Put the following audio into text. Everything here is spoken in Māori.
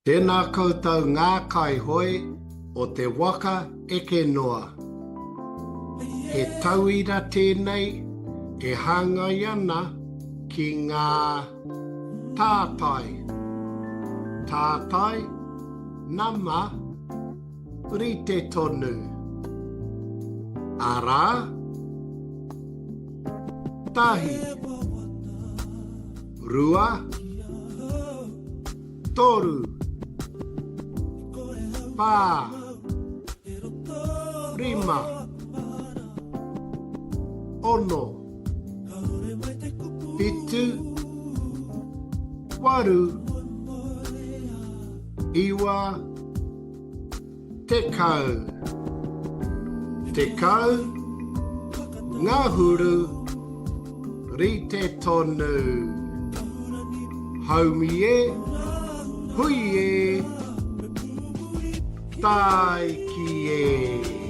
Tēnā koutou ngā kai hoi o te waka eke noa. He tauira tēnei e hangai ana ki ngā tātai. Tātai, nama, rite tonu. Ara, tahi, rua, toru, pā, rima, ono, pitu, waru, iwa, tekau. Tekau, ngahuru, rite tonu. Haumi e, hui e, tai ki e.